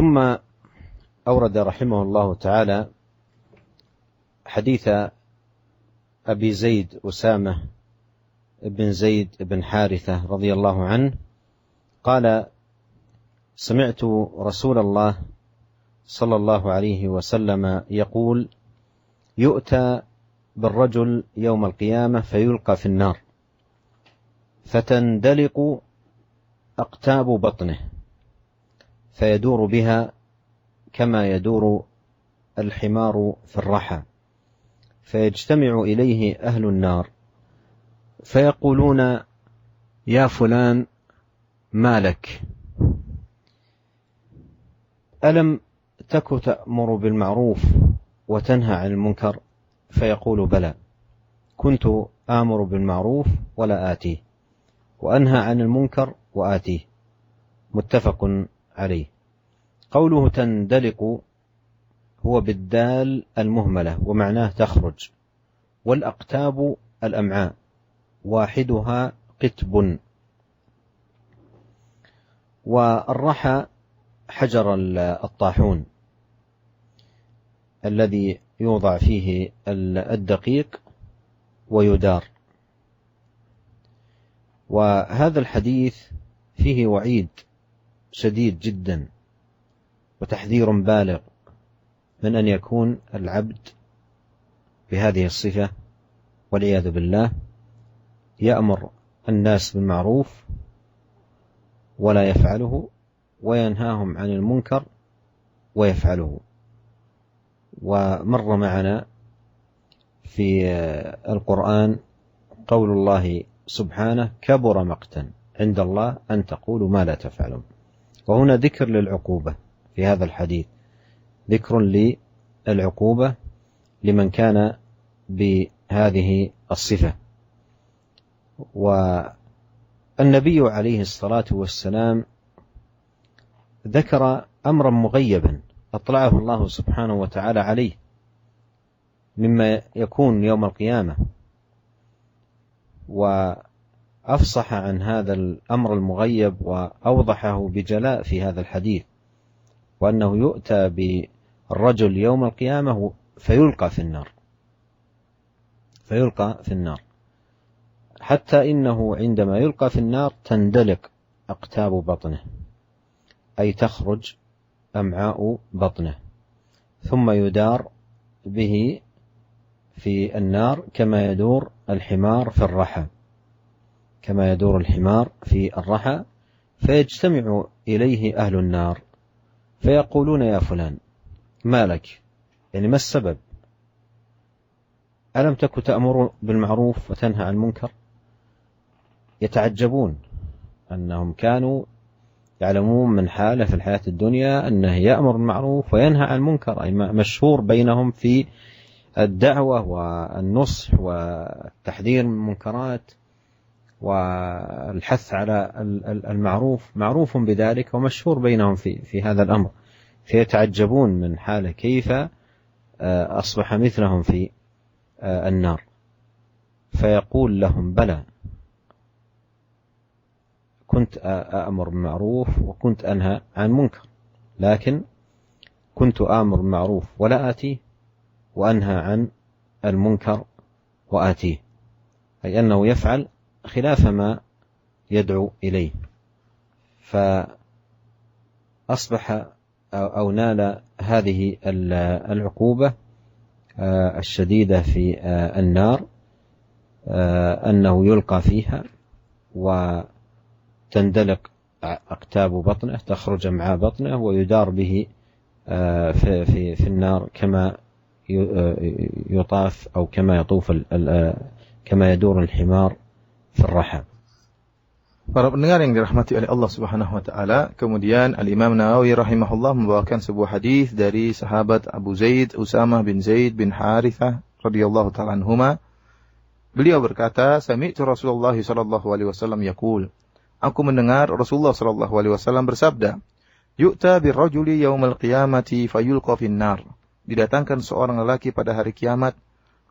ثم أورد رحمه الله تعالى حديث أبي زيد أسامة بن زيد بن حارثة رضي الله عنه قال: سمعت رسول الله صلى الله عليه وسلم يقول: يؤتى بالرجل يوم القيامة فيلقى في النار فتندلق أقتاب بطنه فيدور بها كما يدور الحمار في الرحى، فيجتمع إليه أهل النار فيقولون: يا فلان ما لك؟ ألم تك تأمر بالمعروف وتنهى عن المنكر؟ فيقول: بلى، كنت آمر بالمعروف ولا آتيه، وأنهى عن المنكر وآتيه. متفق عليه. قوله تندلق هو بالدال المهملة ومعناه تخرج، والأقتاب الأمعاء واحدها قتب، والرحى حجر الطاحون الذي يوضع فيه الدقيق ويدار. وهذا الحديث فيه وعيد شديد جدا وتحذير بالغ من أن يكون العبد بهذه الصفة والعياذ بالله، يأمر الناس بالمعروف ولا يفعله، وينهاهم عن المنكر ويفعله. ومر معنا في القرآن قول الله سبحانه: كبر مقتا عند الله أن تقولوا ما لا تفعلون. وهنا ذكر للعقوبة في هذا الحديث، ذكر للعقوبة لمن كان بهذه الصفة. والنبي عليه الصلاة والسلام ذكر أمرا مغيبا أطلعه الله سبحانه وتعالى عليه مما يكون يوم القيامة، وأفصح عن هذا الأمر المغيب وأوضحه بجلاء في هذا الحديث، وأنه يؤتى بالرجل يوم القيامة فيلقى في النار، حتى إنه عندما يلقى في النار تندلق أقتاب بطنه، أي تخرج أمعاء بطنه، ثم يدار به في النار كما يدور الحمار في الرحى، فيجتمع إليه أهل النار فيقولون: يا فلان ما لك؟ يعني ما السبب؟ ألم تك تأمر بالمعروف وتنهى عن المنكر؟ يتعجبون أنهم كانوا يعلمون من حاله في الحياة الدنيا أنه يأمر بالمعروف وينهى عن المنكر، أي مشهور بينهم في الدعوة والنصح والتحذير من المنكرات والحث على المعروف، معروف بذلك ومشهور بينهم في هذا الأمر، فيتعجبون من حاله كيف أصبح مثلهم في النار. فيقول لهم: بلى، كنت أأمر بالمعروف وكنت أنهى عن المنكر، لكن كنت آمر بالمعروف ولا آتيه، وأنهى عن المنكر وآتيه، أي أنه يفعل خلاف ما يدعو إليه. فأصبح أو نال هذه العقوبة الشديدة في النار، أنه يلقى فيها وتندلق أقتاب بطنه، تخرج مع بطنه، ويدار به في النار كما يطاف أو كما يطوف كما يدور الحمار في الرحى. Para pendengar yang dirahmati oleh Allah Subhanahu wa taala, kemudian Al-Imam Nawawi rahimahullah membawakan sebuah hadis dari sahabat Abu Zaid Usamah bin Zaid bin Harithah radhiyallahu taala anhuma. Beliau berkata, "Sami'tu Rasulullah sallallahu alaihi wasallam yaqul." Aku mendengar Rasulullah sallallahu alaihi wasallam bersabda, "Yu'ta birrajuli yaumal qiyamati fayulqa finnar." Didatangkan seorang lelaki pada hari kiamat,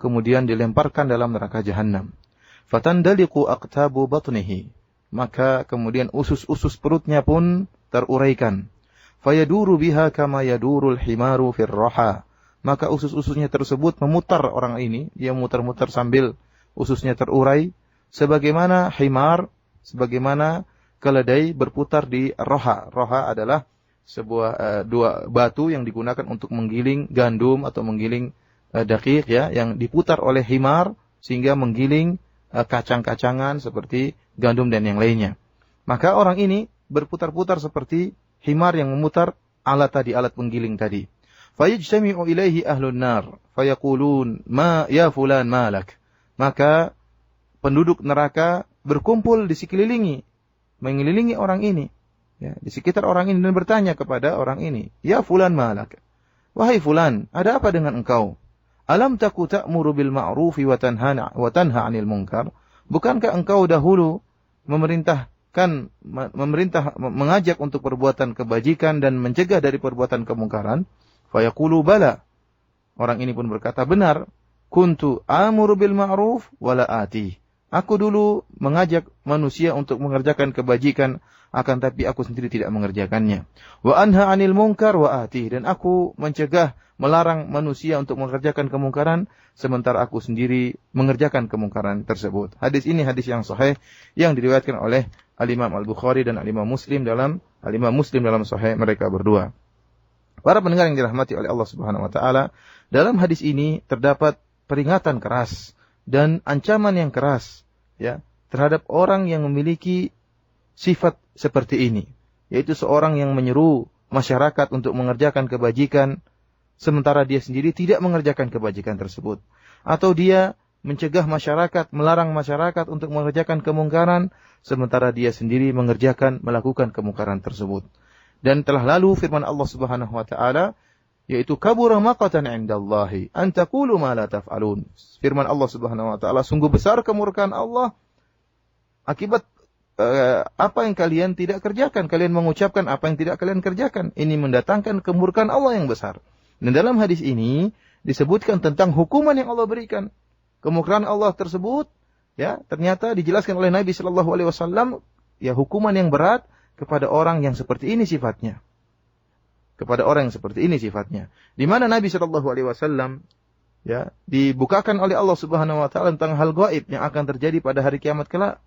kemudian dilemparkan dalam neraka jahanam. Fatandaliqu aqtabu batnihi. Maka kemudian usus-usus perutnya pun teruraikan. fayaduru biha kama yadurul himaru fir raha. Maka usus-ususnya tersebut memutar orang ini, dia muter-muter sambil ususnya terurai, sebagaimana himar, sebagaimana keledai berputar di roha. Roha adalah sebuah dua batu yang digunakan untuk menggiling gandum atau menggiling daqiq, ya, yang diputar oleh himar sehingga menggiling kacang-kacangan seperti gandum dan yang lainnya. Maka orang ini berputar-putar seperti himar yang memutar alat penggiling tadi. Fayajtami'u ilaihi ahlun nar fayaqulun ma ya fulan malak. Maka penduduk neraka berkumpul mengelilingi orang ini, ya, di sekitar orang ini dan bertanya kepada orang ini, ya fulan malak. Wahai fulan, ada apa dengan engkau? Alam taku ta'muru bil ma'rufi wa tanha 'anil munkar? Bukankah engkau dahulu mengajak untuk perbuatan kebajikan dan mencegah dari perbuatan kemungkaran? Fayaqulu bala. Orang ini pun berkata, benar. Kuntu amuru bil ma'ruf wala ati. Aku dulu mengajak manusia untuk mengerjakan kebajikan, akan tapi aku sendiri tidak mengerjakannya. Wa anha 'anil munkar wa ati. Dan aku melarang manusia untuk mengerjakan kemungkaran, sementara aku sendiri mengerjakan kemungkaran tersebut. Hadis ini hadis yang sahih yang diriwayatkan oleh Al-Imam Al-Bukhari dan Al-Imam Muslim dalam sahih mereka berdua. Para pendengar yang dirahmati oleh Allah Subhanahu wa taala, dalam hadis ini terdapat peringatan keras dan ancaman yang keras, ya, terhadap orang yang memiliki sifat seperti ini, yaitu seorang yang menyeru masyarakat untuk mengerjakan kebajikan sementara dia sendiri tidak mengerjakan kebajikan tersebut, atau dia mencegah masyarakat, melarang masyarakat untuk mengerjakan kemungkaran sementara dia sendiri melakukan kemungkaran tersebut. Dan telah lalu firman Allah Subhanahu wa taala, yaitu kabura maqatan 'indallahi an taqulu ma la taf'alun. Firman Allah Subhanahu wa taala, sungguh besar kemurkaan Allah akibat apa yang kalian tidak kerjakan, kalian mengucapkan apa yang tidak kalian kerjakan. Ini mendatangkan kemurkaan Allah yang besar. Dan dalam hadis ini disebutkan tentang hukuman yang Allah berikan. Kemurkaan Allah tersebut, ya, ternyata dijelaskan oleh Nabi sallallahu alaihi wasallam, ya, hukuman yang berat kepada orang yang seperti ini sifatnya. Di mana Nabi sallallahu alaihi wasallam, ya, dibukakan oleh Allah Subhanahu wa taala tentang hal gaib yang akan terjadi pada hari kiamat kelak.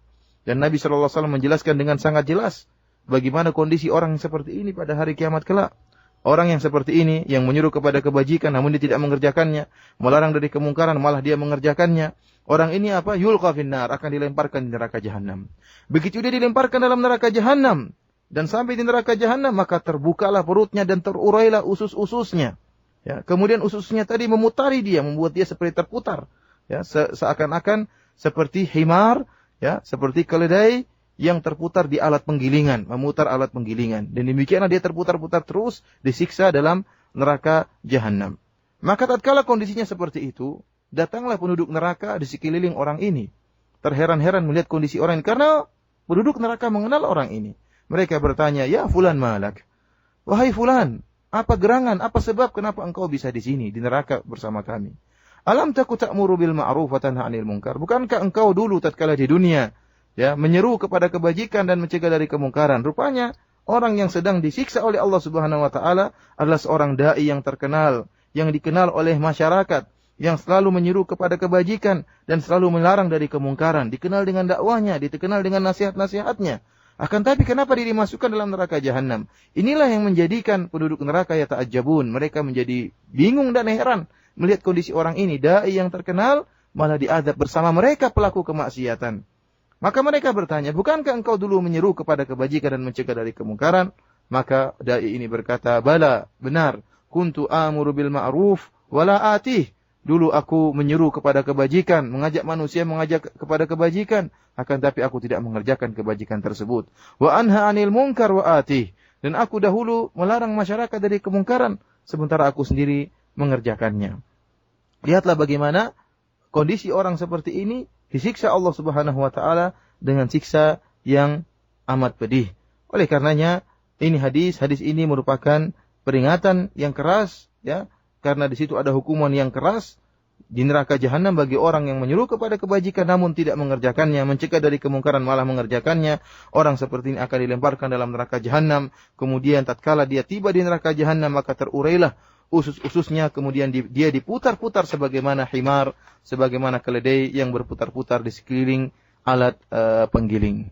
Dan Nabi sallallahu alaihi wasallam menjelaskan dengan sangat jelas bagaimana kondisi orang yang seperti ini pada hari kiamat kelak. Orang yang seperti ini yang menyuruh kepada kebajikan namun dia tidak mengerjakannya, melarang dari kemungkaran malah dia mengerjakannya. Orang ini apa? Yulqa finnar, akan dilemparkan di neraka jahanam. Begitu dia dilemparkan dalam neraka jahanam dan sampai di neraka jahanam, maka terbukalah perutnya dan terurailah usus-ususnya. Ya, kemudian ususnya tadi memutari dia, membuat dia seperti terputar. Ya, seakan-akan seperti himar, ya, seperti keledai yang terputar di alat penggilingan, memutar alat penggilingan. Dan demikianlah dia terputar-putar terus, disiksa dalam neraka jahanam. Maka tatkala kondisinya seperti itu, datanglah penduduk neraka di sekeliling orang ini. Terheran-heran melihat kondisi orang ini, karena penduduk neraka mengenal orang ini. Mereka bertanya, ya fulan malak. Wahai fulan, apa gerangan, apa sebab kenapa engkau bisa di sini, di neraka bersama kami? Alam taku ta'muru bil ma'ruf wa tanha 'anil munkar. Bukankah engkau dulu tatkala di dunia, ya, menyeru kepada kebajikan dan mencegah dari kemungkaran? Rupanya orang yang sedang disiksa oleh Allah Subhanahu wa taala adalah seorang dai yang terkenal, yang dikenal oleh masyarakat, yang selalu menyeru kepada kebajikan dan selalu melarang dari kemungkaran, dikenal dengan dakwahnya, dikenal dengan nasihat-nasihatnya. Akan tapi kenapa dia dimasukkan dalam neraka jahanam? Inilah yang menjadikan penduduk neraka ya ta'ajjabun. Mereka menjadi bingung dan heran melihat kondisi orang ini, dai yang terkenal malah diazab bersama mereka pelaku kemaksiatan. Maka mereka bertanya, bukankah engkau dulu menyeru kepada kebajikan dan mencegah dari kemungkaran? Maka dai ini berkata, bala, benar. Kuntu amuru bil ma'ruf wala atih. Dulu aku menyeru kepada kebajikan, mengajak manusia mengajak kepada kebajikan, akan tapi aku tidak mengerjakan kebajikan tersebut. Wa anha 'anil munkar wa atih. Dan aku dahulu melarang masyarakat dari kemungkaran, sementara aku sendiri mengerjakannya. Lihatlah bagaimana kondisi orang seperti ini disiksa Allah Subhanahu wa taala dengan siksa yang amat pedih. Oleh karenanya, hadis ini merupakan peringatan yang keras, ya, karena di situ ada hukuman yang keras Di neraka jahanam bagi orang yang menyuruh kepada kebajikan namun tidak mengerjakannya, mencegah dari kemungkaran malah mengerjakannya, orang seperti ini akan dilemparkan dalam neraka jahanam. Kemudian tatkala dia tiba di neraka jahanam maka terurailah usus-ususnya, kemudian dia diputar-putar sebagaimana himar, sebagaimana keledai yang berputar-putar di sekeliling alat penggiling.